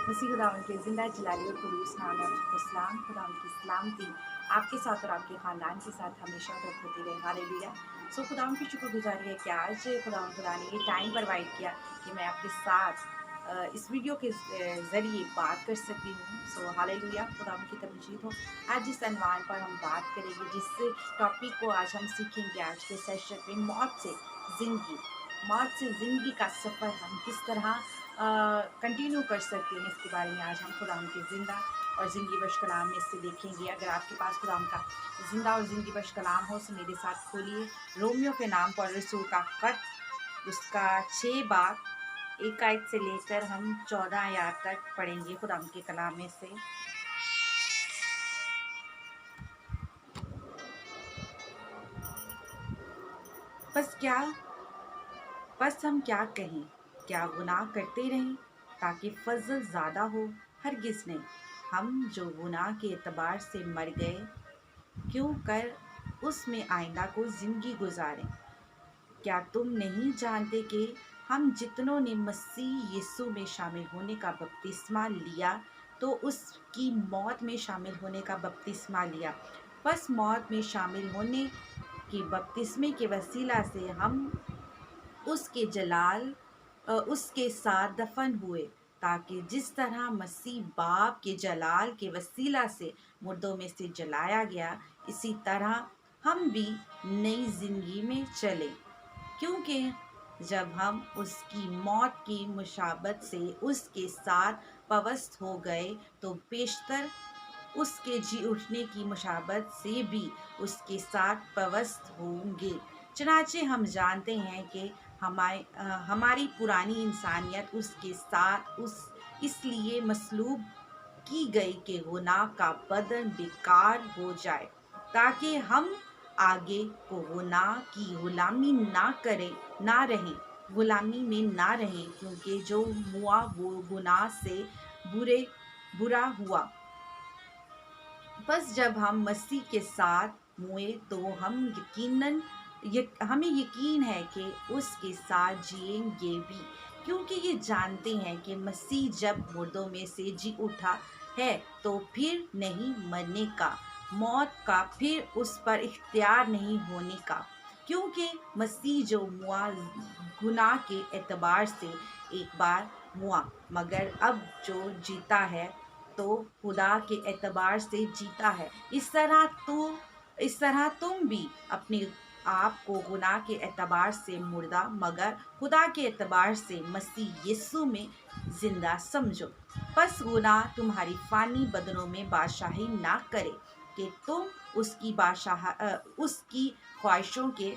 मसीह खुदावंद के ज़िंदा जलाली और कुदूस नाम में आपको सलाम। खुदावंद की सलामती आपके साथ और आपके ख़ानदान के साथ हमेशा तक होती रहे। हालेलुया। सो खुदावंद की शुक्रगुजारी है कि आज खुदावंद खुदा ने ये टाइम प्रोवाइड किया कि मैं आपके साथ इस वीडियो के ज़रिए बात कर सकती हूँ। सो हालेलुया, खुदावंद की तमजीद हो। आज जिस अनवान पर हम बात करेंगे, जिस टॉपिक को आज हम सीखेंगे आज के सेशन में, मौत से ज़िंदगी का सफ़र हम किस तरह कंटिन्यू कर सकते हैं, इसके बारे में आज हम खुदावंद के ज़िंदा और ज़िंदगी बख्श कलाम में से देखेंगे। अगर आपके पास खुदावंद का ज़िंदा और ज़िंदगी बख्श कलाम हो तो मेरे साथ खोलिए रोमियो के नाम पर रसूल का खत, उसका 6 बाब 1 आयत से लेकर हम 14 आयत तक पढ़ेंगे खुदावंद के कलाम में से। बस हम क्या कहें, क्या गुनाह करते रहें ताकि फजल ज़्यादा हो? हरगिज़ नहीं। हम जो गुनाह के एतबार से मर गए, क्यों कर उसमें आइंदा को ज़िंदगी गुजारें? क्या तुम नहीं जानते कि हम जितनों ने मसीह यीशु में शामिल होने का बपतिस्मा लिया तो उसकी मौत में शामिल होने का बपतिस्मा लिया। बस मौत में शामिल होने के बपतिस्मे के वसीला से हम उसके साथ दफन हुए, ताकि जिस तरह मसीह बाप के जलाल के वसीला से मुर्दों में से जलाया गया, इसी तरह हम भी नई जिंदगी में चले। क्योंकि जब हम उसकी मौत की मुशाबत से उसके साथ पवस्त हो गए तो बेशतर उसके जी उठने की मुशाबत से भी उसके साथ पवस्त होंगे। चनाचे हम जानते हैं कि हमारी पुरानी इंसानियत उसके साथ इसलिए मसलूब की गई कि गुनाह का बदन बेकार हो जाए, ताकि हम आगे को गुनाह की गुलामी गुलामी में ना रहें। क्योंकि जो मुआ वो गुनाह से बुरा हुआ। बस जब हम मसीह के साथ मुए तो हमें यकीन है कि उसके साथ जिएंगे भी, क्योंकि ये जानते हैं कि मसीह जब मुर्दों में से जी उठा है तो फिर नहीं मरने का, मौत का फिर उस पर इख्तियार नहीं होने का। क्योंकि मसीह जो मुआ गुनाह के एतबार से एक बार मुआ, मगर अब जो जीता है तो खुदा के एतबार से जीता है। इस तरह तुम भी अपने आप को गुनाह के एतबार से मुर्दा मगर खुदा के एतबार से मसीह यीशु में जिंदा समझो। बस गुनाह तुम्हारी फानी बदनों में बादशाही ना करे कि तुम उसकी ख्वाहिशों के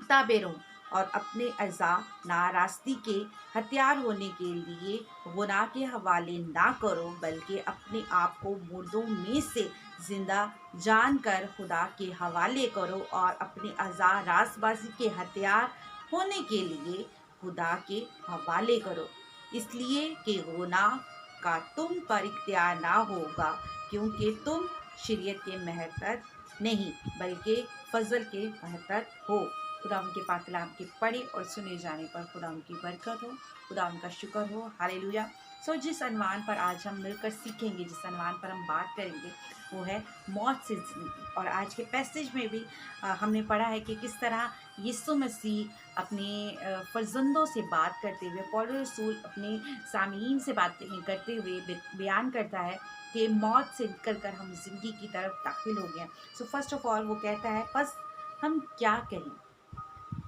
ताबे रहो और अपने अज़ा नाराज़गी के हथियार होने के लिए गुनाह के हवाले ना करो, बल्कि अपने आप को मुर्दों में से ज़िंदा जानकर खुदा के हवाले करो और अपने अज़ा रासबाजी के हथियार होने के लिए खुदा के हवाले करो, इसलिए कि गुनाह का तुम पर इख्तियार ना होगा, क्योंकि तुम शरीयत के महतहत नहीं बल्कि फजल के महतहत हो। खुदा उनके पाक कलाम के पढ़े और सुने जाने पर खुदा उनकी बरकत हो, खुदा उनका शुक्र हो। हालेलुया। सो जिस अनवान पर आज हम मिलकर सीखेंगे, जिस अनवान पर हम बात करेंगे, वो है मौत से ज़िंदगी। और आज के पैसेज में भी हमने पढ़ा है कि किस तरह यीशु मसीह अपने फर्जंदों से बात करते हुए, पौलुस रसूल अपने सामीन से बात करते हुए बयान करता है कि मौत से निकल कर हम जिंदगी की तरफ दाखिल हो गए। सो फर्स्ट ऑफ ऑल वो कहता है, बस हम क्या कहें।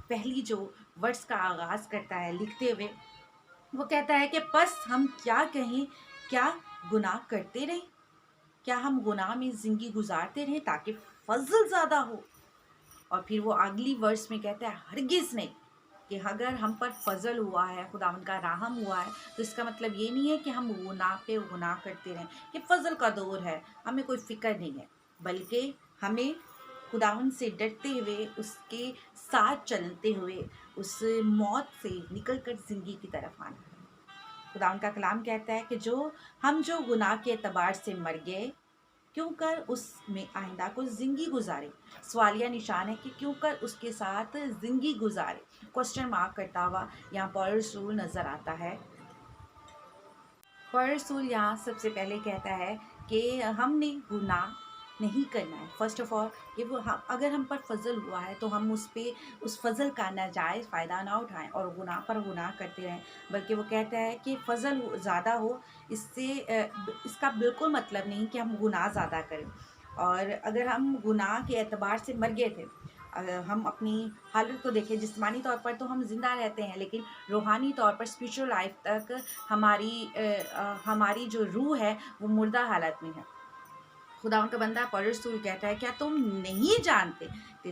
पहली जो वर्ड्स का आगाज़ करता है लिखते हुए, वो कहता है कि बस हम क्या कहें, क्या गुनाह करते रहें, क्या हम गुनाह में ज़िंदगी गुजारते रहें ताकि फजल ज़्यादा हो। और फिर वो अगली वर्स में कहता है, हरगिज़ नहीं, कि अगर हम पर फजल हुआ है, खुदावंद का रहम हुआ है, तो इसका मतलब ये नहीं है कि हम गुनाह पे गुनाह करते रहें, कि फजल का दौर है, हमें कोई फ़िक्र नहीं है, बल्कि हमें खुदावंद से डरते हुए, उसके साथ चलते हुए, उस मौत से निकल कर ज़िंदगी की तरफ आना है। खुदावंद का कलाम कहता है कि जो गुनाह के एतबार से मर गए, क्यों कर उसमें आइंदा को ज़िंदगी गुजारे। सवालिया निशान है कि क्यों कर उसके साथ ज़िंदगी गुजारे, क्वेश्चन मार्क करता हुआ यहाँ पौलुस रसूल नज़र आता है। पर रसूल यहाँ सबसे पहले कहता है कि हमने गुनाह नहीं करना है। फर्स्ट ऑफ ऑल कि वो अगर हम पर फजल हुआ है तो हम उस फजल का नाजायज़ फ़ायदा ना उठाएं और गुनाह पर गुनाह करते रहें, बल्कि वो कहता है कि फजल ज़्यादा हो इससे इसका बिल्कुल मतलब नहीं कि हम गुनाह ज़्यादा करें। और अगर हम गुनाह के एतबार से मर गए थे, हम अपनी हालत को देखें, जिस्मानी तौर पर तो हम ज़िंदा रहते हैं, लेकिन रूहानी तौर पर स्पिरिचुअल लाइफ तक हमारी जो रूह है वो मुर्दा हालत में है। खुदावंद का बंदा पौलुस रसूल कहता है, क्या तुम नहीं जानते कि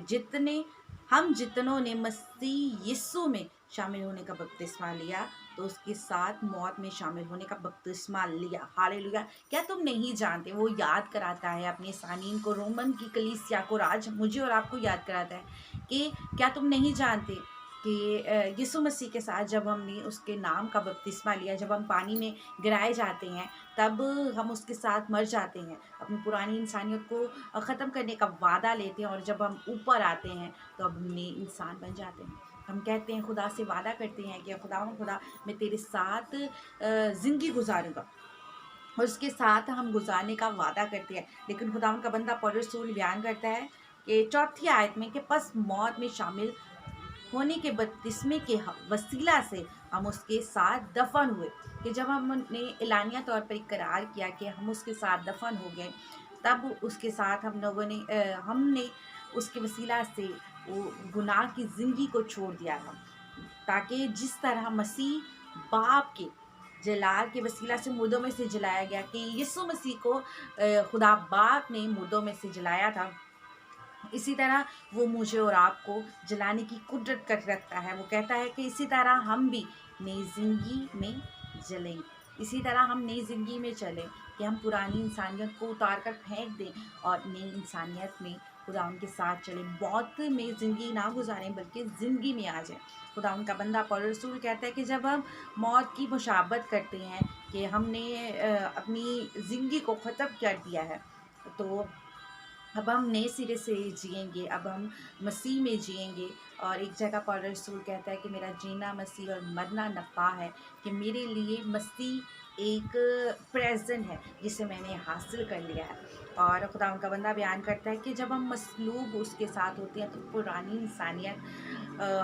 जितनों ने मसीह यीशु में शामिल होने का बपतिस्मा लिया तो उसके साथ मौत में शामिल होने का बपतिस्मा लिया। हालेलुया। क्या तुम नहीं जानते? वो याद कराता है अपने सानीन को, रोमन की कलीसिया को, आज मुझे और आपको याद कराता है कि क्या तुम नहीं जानते कि यीशु मसीह के साथ जब हमने उसके नाम का बपतिस्मा लिया, जब हम पानी में गिराए जाते हैं तब हम उसके साथ मर जाते हैं, अपनी पुरानी इंसानियत को ख़त्म करने का वादा लेते हैं, और जब हम ऊपर आते हैं तो अब नए इंसान बन जाते हैं। हम कहते हैं, खुदा से वादा करते हैं कि खुदा मैं तेरे साथ ज़िंदगी गुजारूँगा, और उसके साथ हम गुजारने का वादा करते हैं। लेकिन खुदावंद का बंदा पौलुस रसूल बयान करता है कि चौथी आयत में कि बस मौत में शामिल होने के बपतिस्मे के वसीला से हम उसके साथ दफन हुए। कि जब हमने एलानिया तौर पर इकरार किया कि हम उसके साथ दफन हो गए, तब उसके साथ हमने उसके वसीला से वो गुनाह की ज़िंदगी को छोड़ दिया था, ताकि जिस तरह मसीह बाप के जलाल के वसीला से मुर्दों में से जलाया गया, कि यीशु मसीह को खुदा बाप ने मुर्दों में से जलाया था, इसी तरह वो मुझे और आपको जलाने की कुदरत कर रखता है। वो कहता है कि इसी तरह हम भी नई ज़िंदगी में जलें, इसी तरह हम नई ज़िंदगी में चलें, कि हम पुरानी इंसानियत को उतार कर फेंक दें और नई इंसानियत में खुदा उनके साथ चलें। मौत में ज़िंदगी ना गुजारें बल्कि ज़िंदगी में आ जाएं। खुदा उनका बंदा पौलुस रसूल कहता है कि जब हम मौत की मुशाबत करते हैं कि हमने अपनी ज़िंदगी को ख़त्म कर दिया है, तो अब हम नए सिरे से जिएंगे, अब हम मसीह में जिएंगे। और एक जगह पौलुस रसूल कहता है कि मेरा जीना मसीह और मरना नफ़ा है, कि मेरे लिए मसीह एक प्रेजेंट है जिसे मैंने हासिल कर लिया है। और खुदा उनका बंदा बयान करता है कि जब हम मसलूब उसके साथ होते हैं तो पुरानी इंसानियत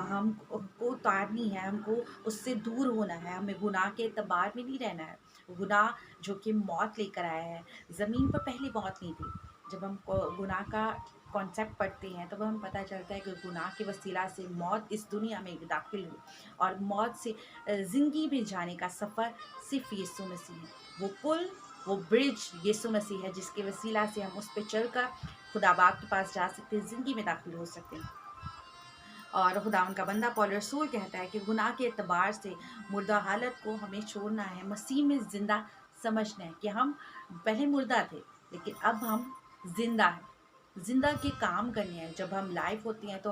हमको उतारनी है, हमको उससे दूर होना है, हमें गुनाह के एतबार में नहीं रहना है। गुनाह जो कि मौत लेकर आया है, ज़मीन पर पहले मौत नहीं थी। जब हम गुनाह का कॉन्सेप्ट पढ़ते हैं तो हमें पता चलता है कि गुनाह के वसीला से मौत इस दुनिया में दाखिल हुई, और मौत से ज़िंदगी में जाने का सफ़र सिर्फ यीशु मसीह है। वो पुल, वो ब्रिज यीशु मसीह है, जिसके वसीला से हम उस पर चल कर खुदा बाप के पास जा सकते हैं, ज़िंदगी में दाखिल हो सकते हैं। और खुदा उनका बंदा पौलुस रसूल कहता है कि गुनाह के एतबार से मुर्दा हालत को हमें छोड़ना है, मसीह में ज़िंदा समझना है, कि हम पहले मुर्दा थे लेकिन अब हम ज़िंदा हैं, ज़िंदा के काम करने हैं। जब हम लाइव होते हैं तो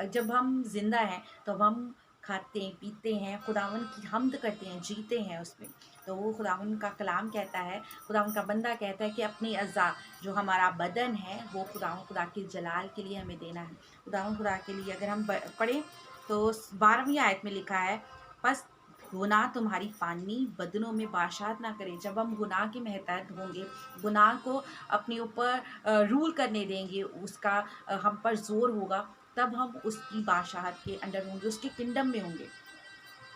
जब हम ज़िंदा हैं तो हम खाते हैं, पीते हैं, खुदावन की हम्द करते हैं, जीते हैं उसमें। तो वो खुदावन का कलाम कहता है, खुदावन का बंदा कहता है कि अपने अज़ा जो हमारा बदन है वो खुदा के जलाल के लिए हमें देना है, खुदा के लिए। अगर हम पढ़ें तो 12वीं आयत में लिखा है, बस गुनाह तुम्हारी फ़ानी बदनों में बाशात ना करे। जब हम गुनाह के महतहत होंगे, गुनाह को अपने ऊपर रूल करने देंगे, उसका हम पर ज़ोर होगा, तब हम उसकी बादशाहत के अंडर होंगे, उसके किंगडम में होंगे।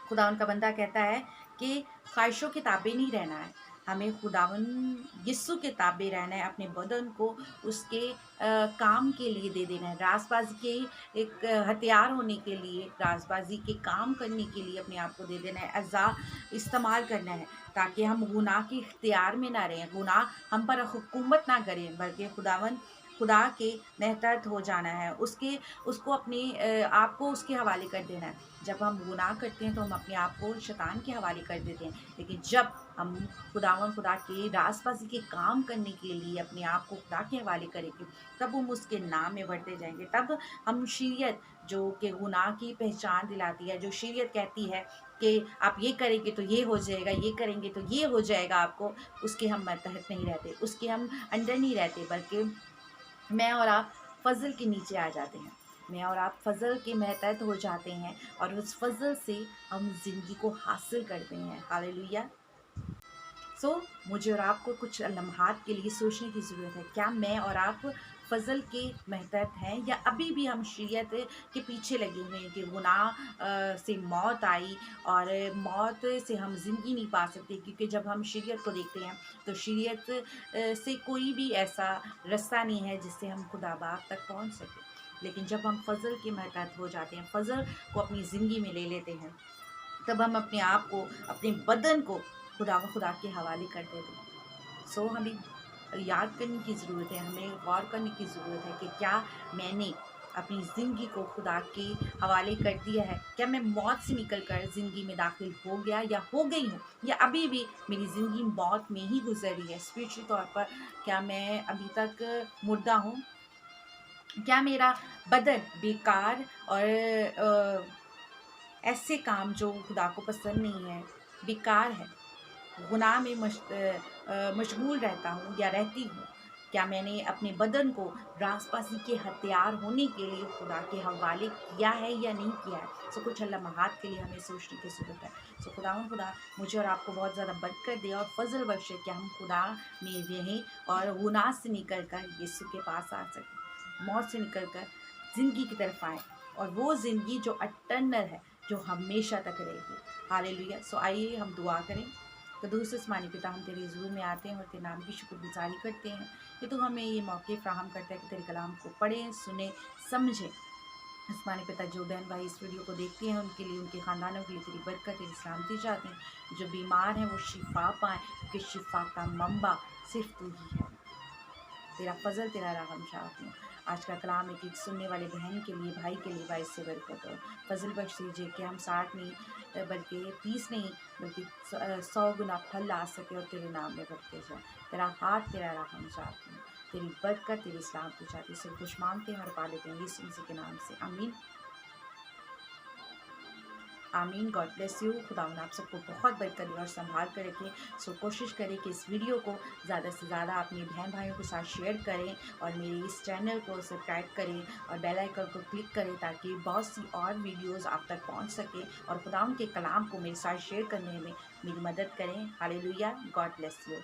खुदावन का बंदा कहता है कि ख्वाहिशों के ताबे नहीं रहना है, हमें खुदावन यीशु के ताबे रहना है, अपने बदन को उसके काम के लिए दे देना है, रासबाजी के एक हथियार होने के लिए, रासबाजी के काम करने के लिए अपने आप को दे देना है, अज़ा इस्तेमाल करना है, ताकि हम गुनाह के इख्तियार में ना रहें, गुनाह हम पर हुकूमत ना करें, बल्कि खुदा के महतहत हो जाना है, उसको अपने आप को उसके हवाले कर देना है। जब हम गुनाह करते हैं तो हम अपने आप को शैतान के हवाले कर देते हैं, लेकिन जब हम खुदा के रासबाजी के काम करने के लिए अपने आप को खुदा के हवाले करेंगे, तब हम उसके नाम में बढ़ते जाएंगे। तब हम शरीयत जो कि गुनाह की पहचान दिलाती है, जो शरीयत कहती है कि आप ये करेंगे तो ये हो जाएगा, ये करेंगे तो ये हो जाएगा आपको, उसके हम मतहत नहीं रहते, उसके हम अंडर नहीं रहते, बल्कि मैं और आप फ़ज़ल के नीचे आ जाते हैं, मैं और आप फ़ज़ल के महतहत हो जाते हैं, और उस फ़ज़ल से हम ज़िंदगी को हासिल करते हैं। हालेलुया। سو مجھے اور آپ کو کچھ لمحات کے لیے سوچنے کی ضرورت ہے، کیا میں اور آپ فضل کے محتاج ہیں، یا ابھی بھی ہم شریعت کے پیچھے لگے ہوئے ہیں کہ گناہ سے موت آئی اور موت سے ہم زندگی نہیں پا سکتے، کیونکہ جب ہم شریعت کو دیکھتے ہیں تو شریعت سے کوئی بھی ایسا رستہ نہیں ہے جس سے ہم خدا باپ تک پہنچ سکیں۔ لیکن جب ہم فضل کے محتاج ہو جاتے ہیں، فضل کو اپنی زندگی میں لے لیتے ہیں، تب ہم اپنے آپ کو، اپنے بدن کو خدا کے حوالے کر دیتے ہیں۔ سو ہمیں یاد کرنے کی ضرورت ہے، ہمیں غور کرنے کی ضرورت ہے کہ کیا میں نے اپنی زندگی کو خدا کے حوالے کر دیا ہے، کیا میں موت سے نکل کر زندگی میں داخل ہو گیا یا ہو گئی ہوں، یا ابھی بھی میری زندگی موت میں ہی گزر رہی ہے اسپریچل طور پر، کیا میں ابھی تک مردہ ہوں، کیا میرا بدن بیکار اور ایسے کام جو خدا کو پسند نہیں ہے بیکار ہے، گناہ میں مشغول رہتا ہوں یا رہتی ہوں، کیا میں نے اپنے بدن کو راست بازی کے ہتھیار ہونے کے لیے خدا کے حوالے کیا ہے یا نہیں کیا ہے؟ سو کچھ لمحات کے لیے ہمیں سوچنے کی ضرورت ہے۔ سو خدا مجھے اور آپ کو بہت زیادہ برکت دے اور فضل بخشے کہ ہم خدا میں رہیں اور گناہ سے نکل کر یسوع کے پاس آ سکیں، موت سے نکل کر زندگی کی طرف آئیں، اور وہ زندگی جو اٹرنل ہے، جو ہمیشہ تک رہے گی۔ ہاللیلویا۔ سو آئیے ہم دعا کریں۔ قدوس آسمانی پتا، ہم تیرے حضور میں آتے ہیں اور تیرے نام کی شکر گزاری کرتے ہیں کہ تو ہمیں یہ موقع فراہم کرتا ہے کہ تیرے کلام کو پڑھیں، سنیں، سمجھیں۔ آسمانی پتا، جو بہن بھائی اس ویڈیو کو دیکھتے ہیں ان کے لیے، ان کے خاندانوں کے لیے تیری برکت، تیری سلامتی چاہتے ہیں، جو بیمار ہیں وہ شفا پائیں، کیونکہ شفا کا منبع صرف تو ہی ہے۔ تیرا فضل، تیرا رحم چاہتے ہیں۔ آج کا کلام ایک سننے والے بہن کے لیے، بھائی کے لیے باعث سے برکت ہو، فضل بخش دیجیے کہ ہم 60 نہیں بلکہ 30 نہیں بلکہ 100 گنا پھل لا سکے اور تیرے نام میں بڑھتے جائیں۔ تیرا ہاتھ، تیرا رحم چاہتے ہیں، تیری برکت، تیری سلامتی چاہتے ہیں۔ سب کچھ مانگتے ہیں اور پا لیتے ہیں یسوع مسیح کے نام سے، آمین آمین۔ God bless you. خدا آپ سب کو بہت برکت دے اور سنبھال کر رکھیں۔ سو کوشش کریں کہ اس ویڈیو کو زیادہ سے زیادہ اپنے بہن بھائیوں کے ساتھ شیئر کریں، اور میرے اس چینل کو سبسکرائب کریں اور بیل آئیکن کو کلک کریں تاکہ بہت سی اور ویڈیوز آپ تک پہنچ سکیں، اور خدا کے کلام کو میرے ساتھ شیئر کرنے میں میری مدد کریں۔ ہاللیلویا۔ God bless you.